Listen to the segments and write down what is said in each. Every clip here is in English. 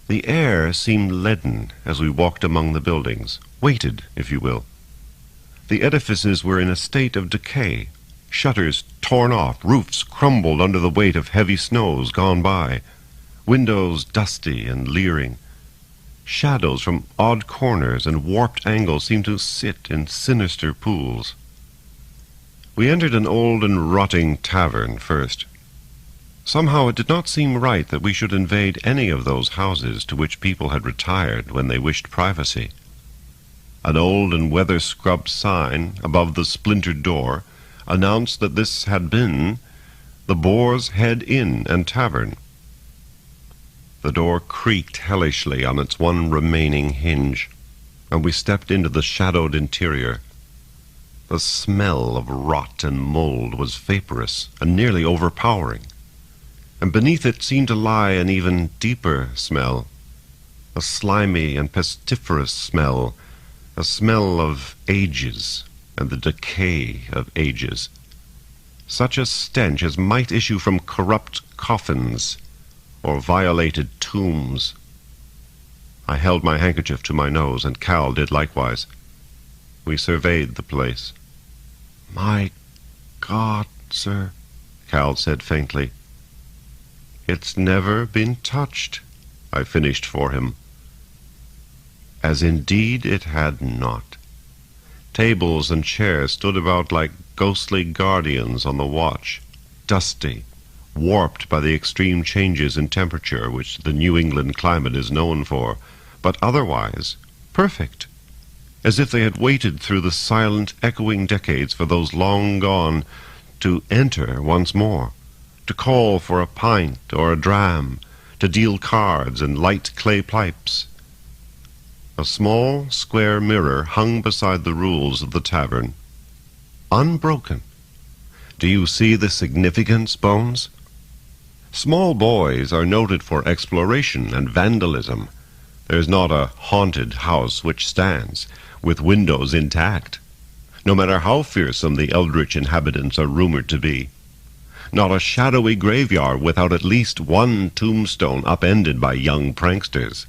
The air seemed leaden as we walked among the buildings, weighted, if you will. The edifices were in a state of decay, shutters torn off, roofs crumbled under the weight of heavy snows gone by, windows dusty and leering. Shadows from odd corners and warped angles seemed to sit in sinister pools. We entered an old and rotting tavern first. Somehow it did not seem right that we should invade any of those houses to which people had retired when they wished privacy. An old and weather-scrubbed sign above the splintered door announced that this had been the Boar's Head Inn and Tavern. The door creaked hellishly on its one remaining hinge, and we stepped into the shadowed interior. The smell of rot and mold was vaporous and nearly overpowering, and beneath it seemed to lie an even deeper smell, a slimy and pestiferous smell, a smell of ages and the decay of ages, such a stench as might issue from corrupt coffins or violated tombs. I held my handkerchief to my nose, and Cal did likewise. We surveyed the place. "My God, sir," Cal said faintly. "It's never been touched," I finished for him. As indeed it had not. Tables and chairs stood about like ghostly guardians on the watch, dusty, warped by the extreme changes in temperature which the New England climate is known for, but otherwise perfect, as if they had waited through the silent, echoing decades for those long gone to enter once more, to call for a pint or a dram, to deal cards and light clay pipes. A small, square mirror hung beside the rules of the tavern, unbroken. Do you see the significance, Bones? Small boys are noted for exploration and vandalism. There's not a haunted house which stands, with windows intact, no matter how fearsome the eldritch inhabitants are rumored to be. Not a shadowy graveyard without at least one tombstone upended by young pranksters.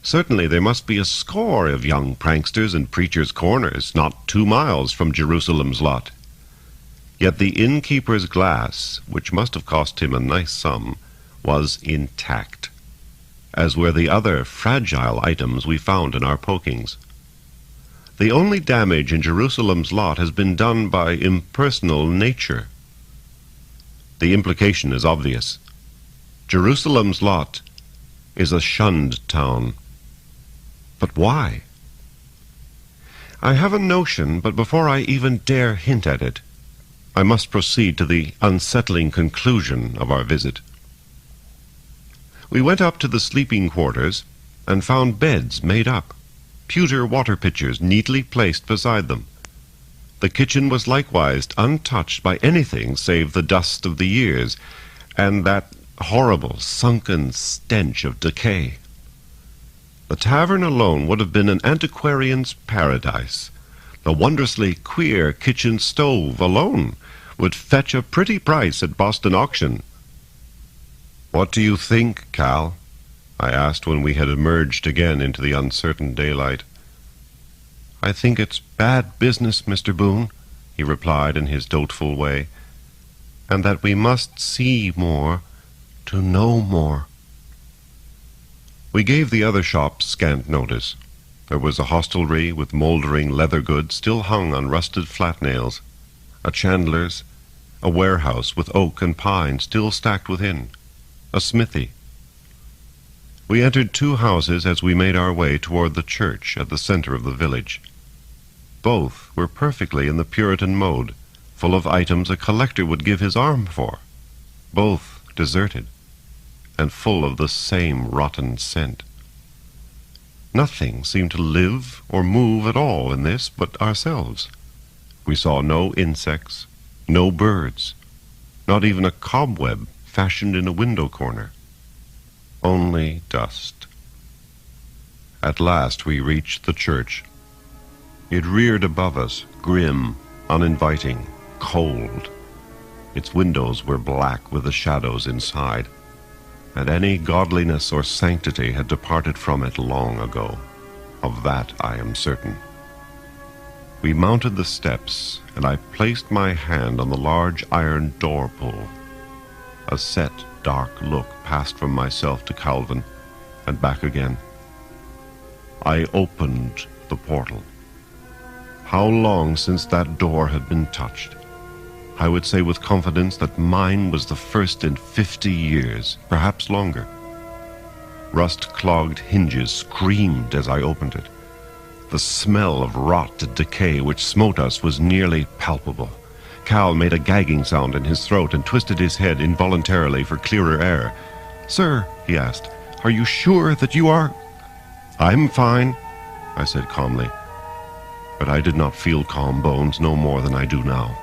Certainly there must be a score of young pranksters in preachers' corners, not 2 miles from Jerusalem's lot. Yet the innkeeper's glass, which must have cost him a nice sum, was intact, as were the other fragile items we found in our pokings. The only damage in Jerusalem's lot has been done by impersonal nature. The implication is obvious. Jerusalem's lot is a shunned town. But why? I have a notion, but before I even dare hint at it, I must proceed to the unsettling conclusion of our visit. We went up to the sleeping quarters and found beds made up, pewter water pitchers neatly placed beside them. The kitchen was likewise untouched by anything save the dust of the years and that horrible sunken stench of decay. The tavern alone would have been an antiquarian's paradise. The wondrously queer kitchen stove alone would fetch a pretty price at Boston auction. "What do you think, Cal?" I asked when we had emerged again into the uncertain daylight. "I think it's bad business, Mr. Boone," he replied in his doubtful way, "and that we must see more to know more." We gave the other shops scant notice. There was a hostelry with mouldering leather goods still hung on rusted flat nails, a chandler's, a warehouse with oak and pine still stacked within, a smithy. We entered 2 houses as we made our way toward the church at the center of the village. Both were perfectly in the Puritan mode, full of items a collector would give his arm for. Both deserted, and full of the same rotten scent. Nothing seemed to live or move at all in this but ourselves. We saw no insects, no birds, not even a cobweb fashioned in a window corner. Only dust. At last we reached the church. It reared above us, grim, uninviting, cold. Its windows were black with the shadows inside. and any godliness or sanctity had departed from it long ago. Of that I am certain. We mounted the steps, and I placed my hand on the large iron door pull. A set, dark look passed from myself to Calvin, and back again. I opened the portal. How long since that door had been touched? I would say with confidence that mine was the first in 50 years, perhaps longer. Rust-clogged hinges screamed as I opened it. The smell of rot and decay which smote us was nearly palpable. Cal made a gagging sound in his throat and twisted his head involuntarily for clearer air. "Sir," he asked, "are you sure that you are—" "I'm fine," I said calmly. But I did not feel calm bones no more than I do now.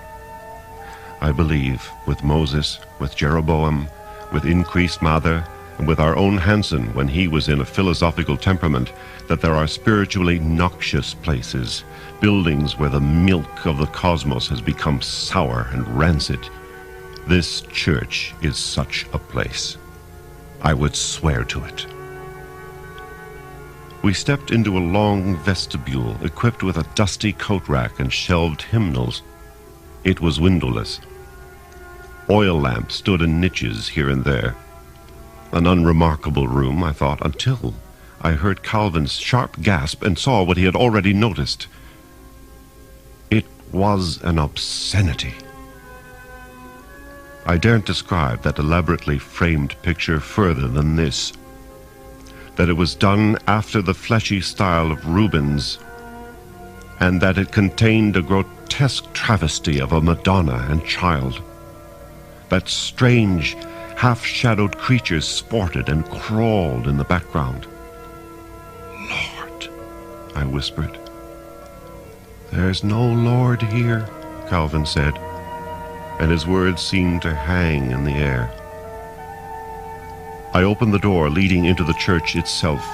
I believe, with Moses, with Jeroboam, with increased Mather, and with our own Hansen when he was in a philosophical temperament, that there are spiritually noxious places, buildings where the milk of the cosmos has become sour and rancid. This church is such a place. I would swear to it. We stepped into a long vestibule equipped with a dusty coat rack and shelved hymnals. It was windowless. Oil lamps stood in niches here and there. An unremarkable room, I thought, until I heard Calvin's sharp gasp and saw what he had already noticed. It was an obscenity. I daren't describe that elaborately framed picture further than this: that it was done after the fleshy style of Rubens, and that it contained a grotesque travesty of a Madonna and Child. That strange, half-shadowed creatures sported and crawled in the background. "Lord," I whispered. "There's no Lord here," Calvin said, and his words seemed to hang in the air. I opened the door leading into the church itself,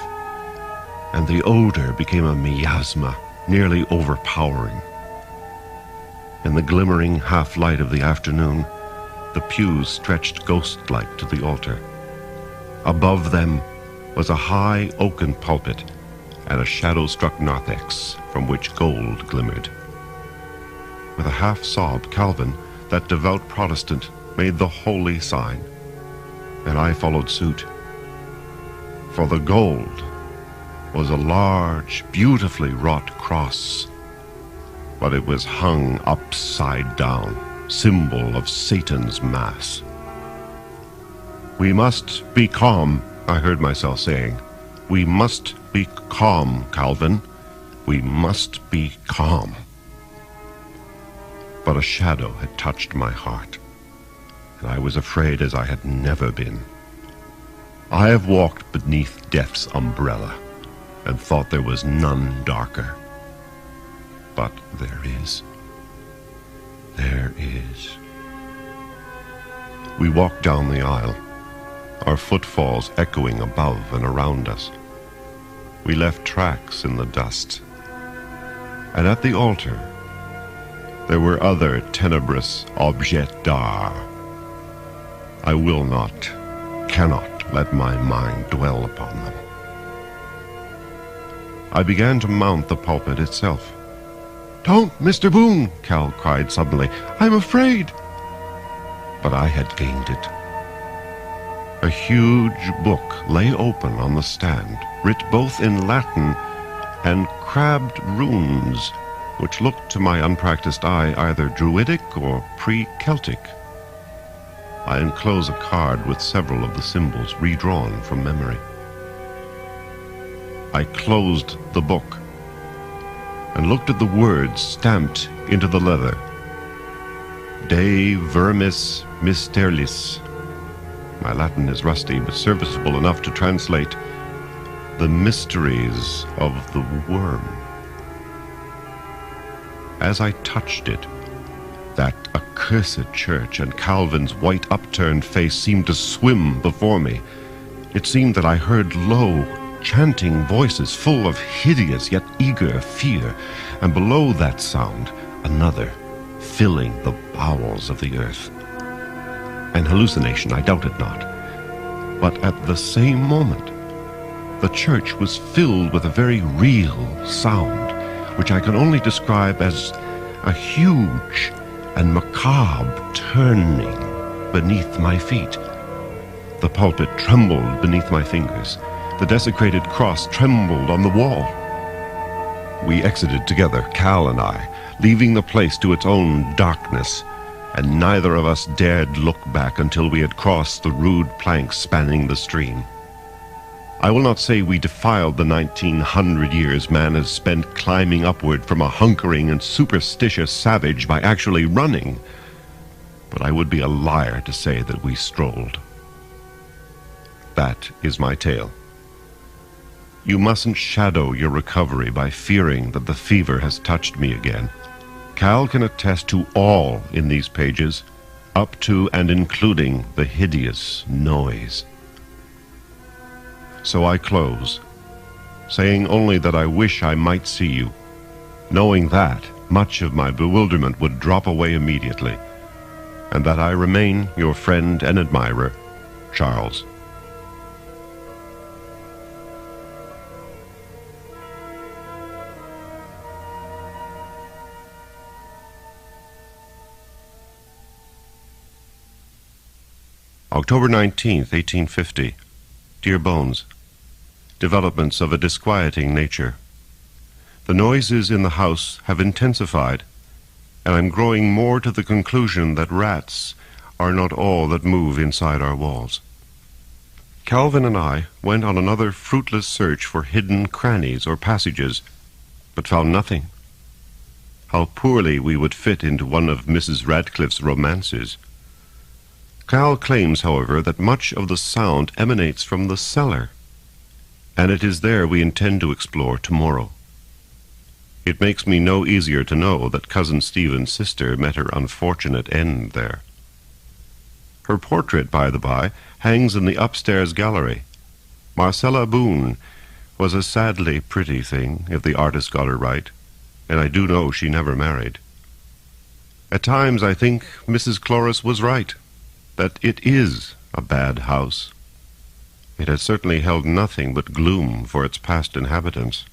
and the odor became a miasma, nearly overpowering. In the glimmering half-light of the afternoon, the pews stretched ghost-like to the altar. Above them was a high oaken pulpit and a shadow-struck narthex from which gold glimmered. With a half-sob, Calvin, that devout Protestant, made the holy sign, and I followed suit. For the gold was a large, beautifully wrought cross, but it was hung upside down, symbol of Satan's mass. "We must be calm," I heard myself saying. "We must be calm, Calvin. We must be calm." But a shadow had touched my heart, and I was afraid as I had never been. I have walked beneath death's umbrella and thought there was none darker. But there is. There is. We walked down the aisle, our footfalls echoing above and around us. We left tracks in the dust. And at the altar, there were other tenebrous objets d'art. I will not, cannot let my mind dwell upon them. I began to mount the pulpit itself. "Don't, Mr. Boone!" Cal cried suddenly. "I'm afraid!" But I had gained it. A huge book lay open on the stand, writ both in Latin and crabbed runes, which looked to my unpracticed eye either Druidic or pre-Celtic. I enclose a card with several of the symbols redrawn from memory. I closed the book and looked at the words stamped into the leather. De vermis mysteris. My Latin is rusty, but serviceable enough to translate the mysteries of the worm. As I touched it, that accursed church and Calvin's white upturned face seemed to swim before me. It seemed that I heard low, chanting voices full of hideous yet eager fear, and below that sound another, filling the bowels of the earth. An hallucination, I doubt it not. But at the same moment, the church was filled with a very real sound, which I can only describe as a huge and macabre turning beneath my feet. The pulpit trembled beneath my fingers. The desecrated cross trembled on the wall. We exited together, Cal and I, leaving the place to its own darkness, and neither of us dared look back until we had crossed the rude planks spanning the stream. I will not say we defiled the 1900 years man has spent climbing upward from a hunkering and superstitious savage by actually running, but I would be a liar to say that we strolled. That is my tale. You mustn't shadow your recovery by fearing that the fever has touched me again. Cal can attest to all in these pages, up to and including the hideous noise. So I close, saying only that I wish I might see you, knowing that much of my bewilderment would drop away immediately, and that I remain your friend and admirer, Charles. October 19th, 1850. Dear Bones, developments of a disquieting nature. The noises in the house have intensified, and I'm growing more to the conclusion that rats are not all that move inside our walls. Calvin and I went on another fruitless search for hidden crannies or passages, but found nothing. How poorly we would fit into one of Mrs. Radcliffe's romances. Cal claims, however, that much of the sound emanates from the cellar, and it is there we intend to explore tomorrow. It makes me no easier to know that Cousin Stephen's sister met her unfortunate end there. Her portrait, by the by, hangs in the upstairs gallery. Marcella Boone was a sadly pretty thing, if the artist got her right, and I do know she never married. At times I think Mrs. Cloris was right, that it is a bad house. It has certainly held nothing but gloom for its past inhabitants.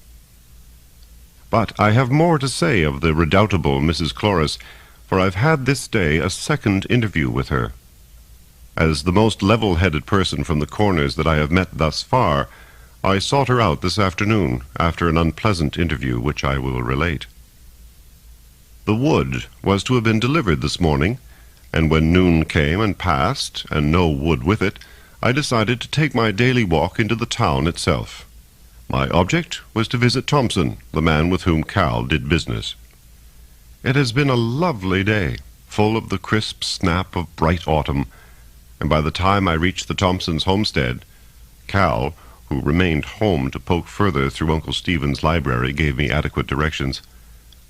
But I have more to say of the redoubtable Mrs. Cloris, for I've had this day a second interview with her. As the most level-headed person from the corners that I have met thus far, I sought her out this afternoon after an unpleasant interview which I will relate. The wood was to have been delivered this morning, and when noon came and passed, and no wood with it, I decided to take my daily walk into the town itself. My object was to visit Thompson, the man with whom Cal did business. It has been a lovely day, full of the crisp snap of bright autumn, and by the time I reached the Thompsons' homestead, Cal, who remained home to poke further through Uncle Stephen's library, gave me adequate directions.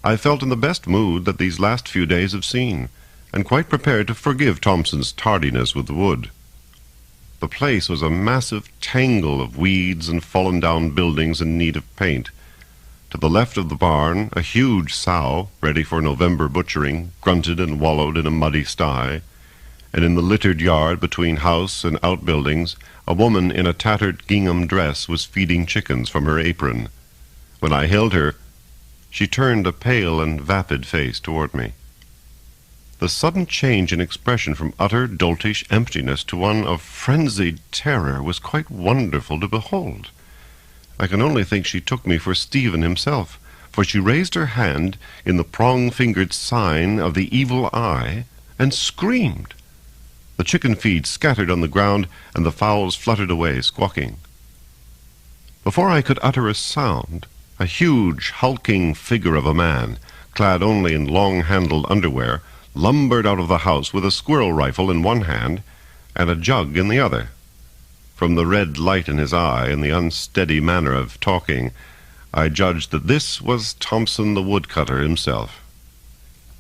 I felt in the best mood that these last few days have seen, and quite prepared to forgive Thompson's tardiness with the wood. The place was a massive tangle of weeds and fallen-down buildings in need of paint. To the left of the barn, a huge sow, ready for November butchering, grunted and wallowed in a muddy sty, and in the littered yard between house and outbuildings, a woman in a tattered gingham dress was feeding chickens from her apron. When I hailed her, she turned a pale and vapid face toward me. The sudden change in expression from utter doltish emptiness to one of frenzied terror was quite wonderful to behold. I can only think she took me for Stephen himself, for she raised her hand in the prong-fingered sign of the evil eye and screamed. The chicken feed scattered on the ground, and the fowls fluttered away, squawking. Before I could utter a sound, a huge, hulking figure of a man, clad only in long-handled underwear, lumbered out of the house with a squirrel rifle in one hand and a jug in the other. From the red light in his eye and the unsteady manner of talking, I judged that this was Thompson the woodcutter himself.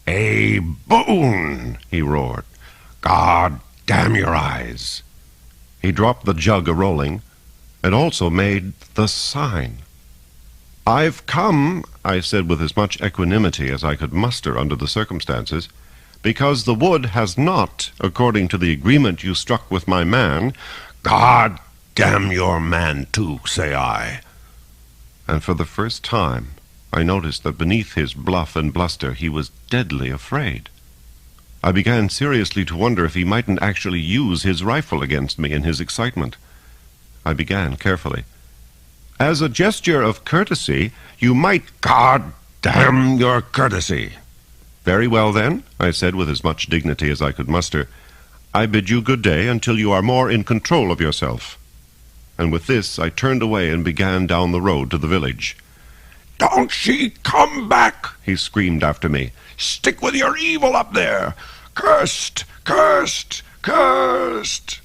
"Hey, Boone!" he roared. "God damn your eyes!" He dropped the jug a-rolling, and also made the sign. "I've come," I said with as much equanimity as I could muster under the circumstances, "because the wood has not, according to the agreement you struck with my man, God damn your man, too, say I. And for the first time, I noticed that beneath his bluff and bluster he was deadly afraid. I began seriously to wonder if he mightn't actually use his rifle against me in his excitement. I began carefully. As a gesture of courtesy, you might— God damn your courtesy! Very well, then, I said with as much dignity as I could muster. I bid you good day until you are more in control of yourself. And with this I turned away and began down the road to the village. Don't she come back, he screamed after me. Stick with your evil up there. Cursed, cursed, cursed.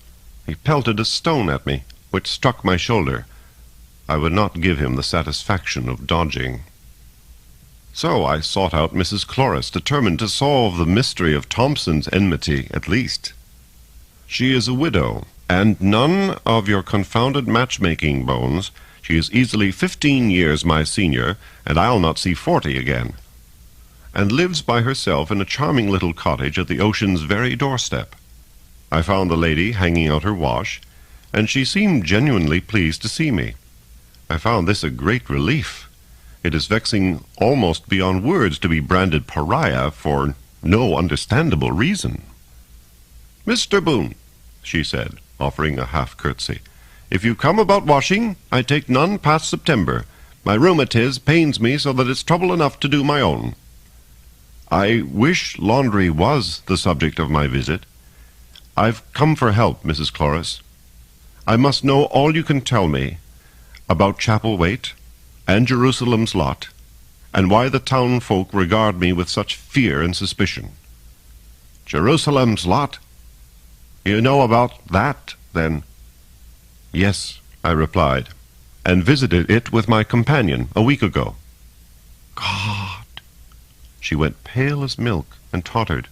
He pelted a stone at me, which struck my shoulder. I would not give him the satisfaction of dodging. So I sought out Mrs. Cloris, determined to solve the mystery of Thompson's enmity at least. She is a widow, and none of your confounded matchmaking, Bones. She is easily 15 years my senior, and I'll not see 40 again, and lives by herself in a charming little cottage at the ocean's very doorstep. I found the lady hanging out her wash, and she seemed genuinely pleased to see me. I found this a great relief. It is vexing almost beyond words to be branded pariah for no understandable reason. Mr. Boone, she said, offering a half-curtsy, if you come about washing, I take none past September. My rheumatiz pains me so that it's trouble enough to do my own. I wish laundry was the subject of my visit. I've come for help, Mrs. Cloris. I must know all you can tell me about Chapelwaite and Jerusalem's Lot, and why the town folk regard me with such fear and suspicion. Jerusalem's Lot? You know about that, then? Yes, I replied, and visited it with my companion a week ago. God! She went pale as milk and tottered.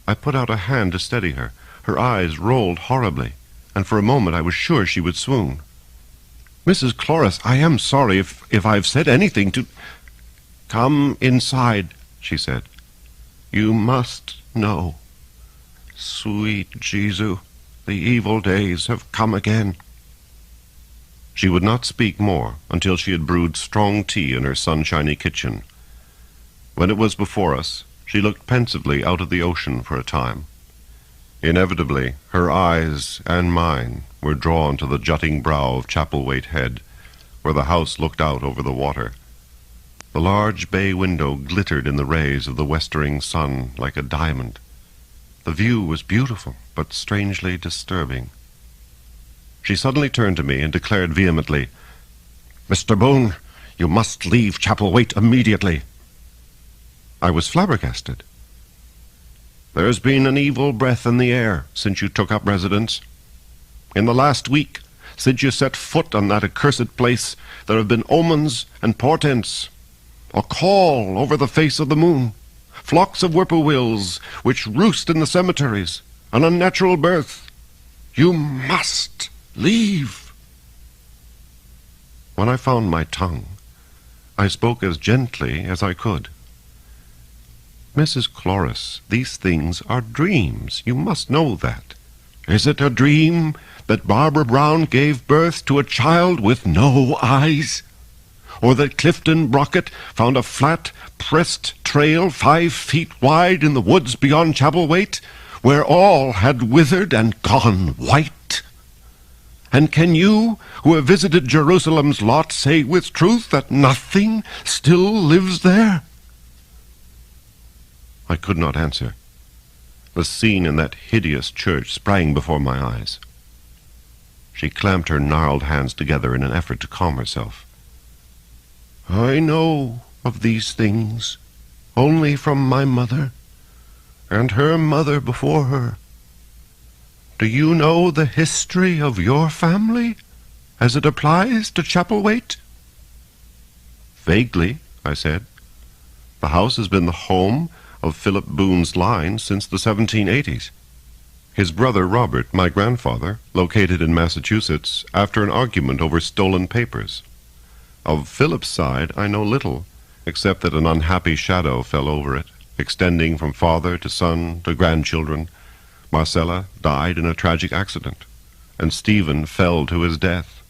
I put out a hand to steady her. Her eyes rolled horribly, and for a moment I was sure she would swoon. Mrs. Cloris, I am sorry if I've said anything to— Come inside, she said. You must know. Sweet Jesu, the evil days have come again. She would not speak more until she had brewed strong tea in her sunshiny kitchen. When it was before us, she looked pensively out of the ocean for a time. Inevitably, her eyes and mine were drawn to the jutting brow of Chapelwaite Head, where the house looked out over the water. The large bay window glittered in the rays of the westering sun like a diamond. The view was beautiful, but strangely disturbing. She suddenly turned to me and declared vehemently, Mr. Boone, you must leave Chapelwaite immediately. I was flabbergasted. There's been an evil breath in the air since you took up residence. In the last week, since you set foot on that accursed place, there have been omens and portents. A call over the face of the moon, flocks of whippoorwills which roost in the cemeteries, an unnatural birth. You must leave. When I found my tongue, I spoke as gently as I could. Mrs. Cloris, these things are dreams. You must know that. Is it a dream that Barbara Brown gave birth to a child with no eyes? Or that Clifton Brockett found a flat, pressed trail 5 feet wide in the woods beyond Chapelwaite, where all had withered and gone white? And can you, who have visited Jerusalem's Lot, say with truth that nothing still lives there? I could not answer. The scene in that hideous church sprang before my eyes. She clamped her gnarled hands together in an effort to calm herself. I know of these things only from my mother, and her mother before her. Do you know the history of your family, as it applies to Chapelwaite? Vaguely, I said. The house has been the home of Philip Boone's line since the 1780s. His brother Robert, my grandfather, located in Massachusetts after an argument over stolen papers. Of Philip's side I know little, except that an unhappy shadow fell over it, extending from father to son to grandchildren. Marcella died in a tragic accident, and Stephen fell to his death.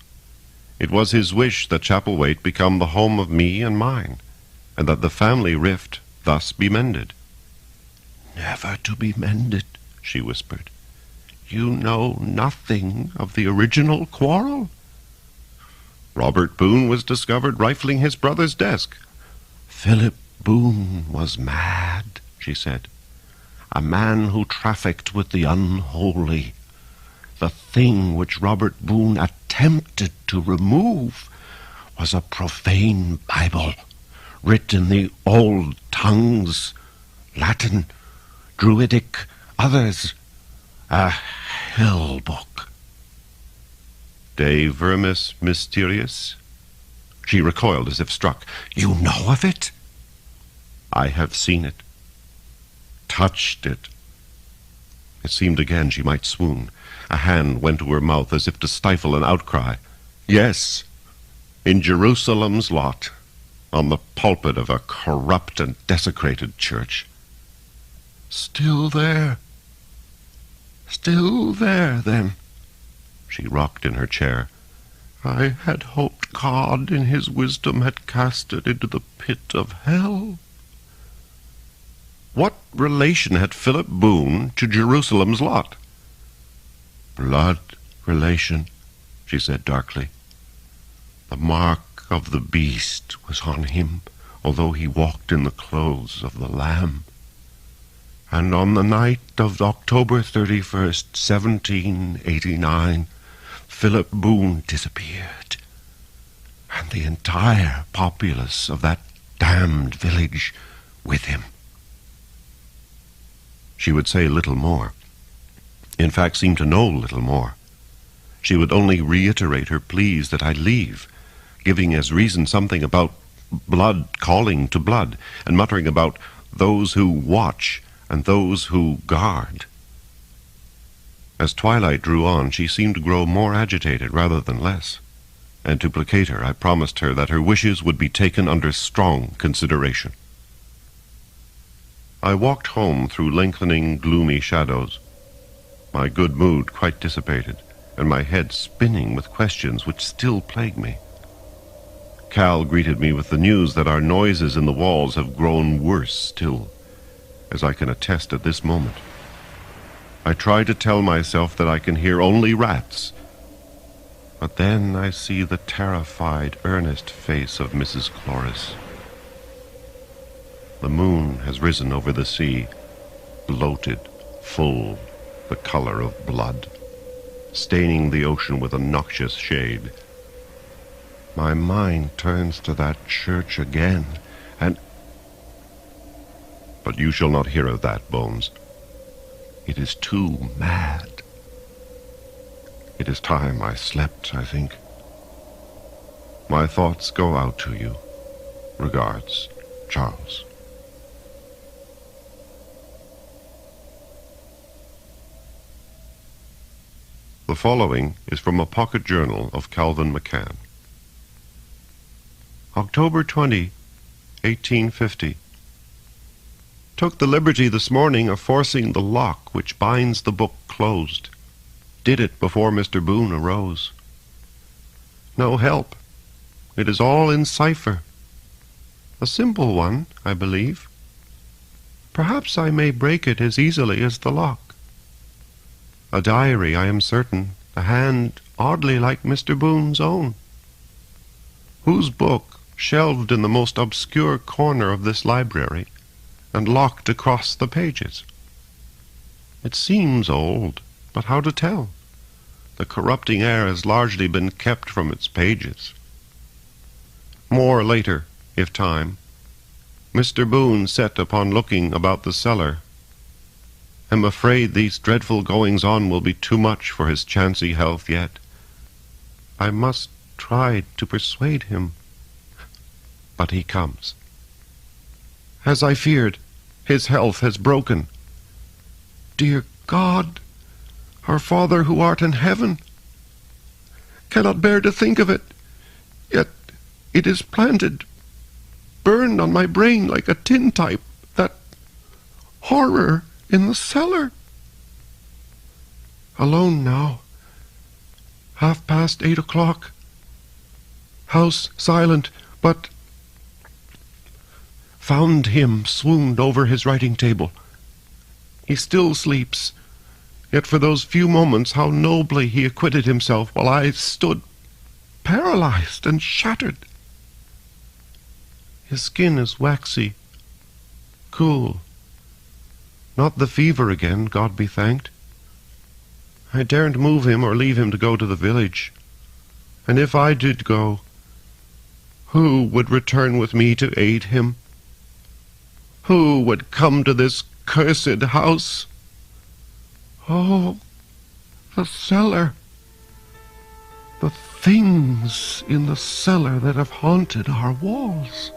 It was his wish that Chapelwaite become the home of me and mine, and that the family rift thus be mended. "Never to be mended," she whispered. "You know nothing of the original quarrel?" Robert Boone was discovered rifling his brother's desk. "Philip Boone was mad," she said. "A man who trafficked with the unholy. The thing which Robert Boone attempted to remove was a profane Bible, writ in the old tongues, Latin, Druidic, others, a hell book." "De vermis mysterious?" She recoiled as if struck. "You know of it?" "I have seen it, touched it." It seemed again she might swoon. A hand went to her mouth as if to stifle an outcry. "Yes, in Jerusalem's lot, on the pulpit of a corrupt and desecrated church." "Still there? Still there, then?" She rocked in her chair. "I had hoped God in his wisdom had cast it into the pit of hell." What relation had Philip Boone to Jerusalem's lot? "Blood relation," she said darkly. "The mark of the beast was on him, although he walked in the clothes of the Lamb. And on the night of October 31st, 1789, Philip Boone disappeared, and the entire populace of that damned village with him." She would say little more. In fact, seemed to know little more. She would only reiterate her pleas that I leave, giving as reason something about blood calling to blood, and muttering about those who watch and those who guard. As twilight drew on, she seemed to grow more agitated rather than less, and to placate her, I promised her that her wishes would be taken under strong consideration. I walked home through lengthening, gloomy shadows, my good mood quite dissipated, and my head spinning with questions which still plague me. Cal greeted me with the news that our noises in the walls have grown worse still, as I can attest at this moment. I try to tell myself that I can hear only rats, but then I see the terrified, earnest face of Mrs. Cloris. The moon has risen over the sea, bloated, full, the color of blood, staining the ocean with a noxious shade. My mind turns to that church again, and... But you shall not hear of that, Bones. It is too mad. It is time I slept, I think. My thoughts go out to you. Regards, Charles. The following is from a pocket journal of Calvin McCann. October 20, 1850. Took the liberty this morning of forcing the lock which binds the book closed. Did it before Mr. Boone arose. No help. It is all in cipher. A simple one, I believe. Perhaps I may break it as easily as the lock. A diary, I am certain, a hand oddly like Mr. Boone's own. Whose book, shelved in the most obscure corner of this library, and locked across the pages. It seems old, but how to tell? The corrupting air has largely been kept from its pages. More later, if time. Mr. Boone set upon looking about the cellar. Am afraid these dreadful goings-on will be too much for his chancy health yet. I must try to persuade him. But he comes. As I feared, his health has broken. Dear God, our Father who art in heaven, cannot bear to think of it, yet it is planted, burned on my brain like a tintype, that horror in the cellar. Alone now, 8:30. House silent, but found him swooned over his writing table. He still sleeps, yet for those few moments how nobly he acquitted himself, while I stood paralyzed and shattered. His skin is waxy, cool. Not the fever again, God be thanked. I daren't move him or leave him to go to the village. And if I did go, who would return with me to aid him? Who would come to this cursed house? Oh, the cellar! The things in the cellar that have haunted our walls.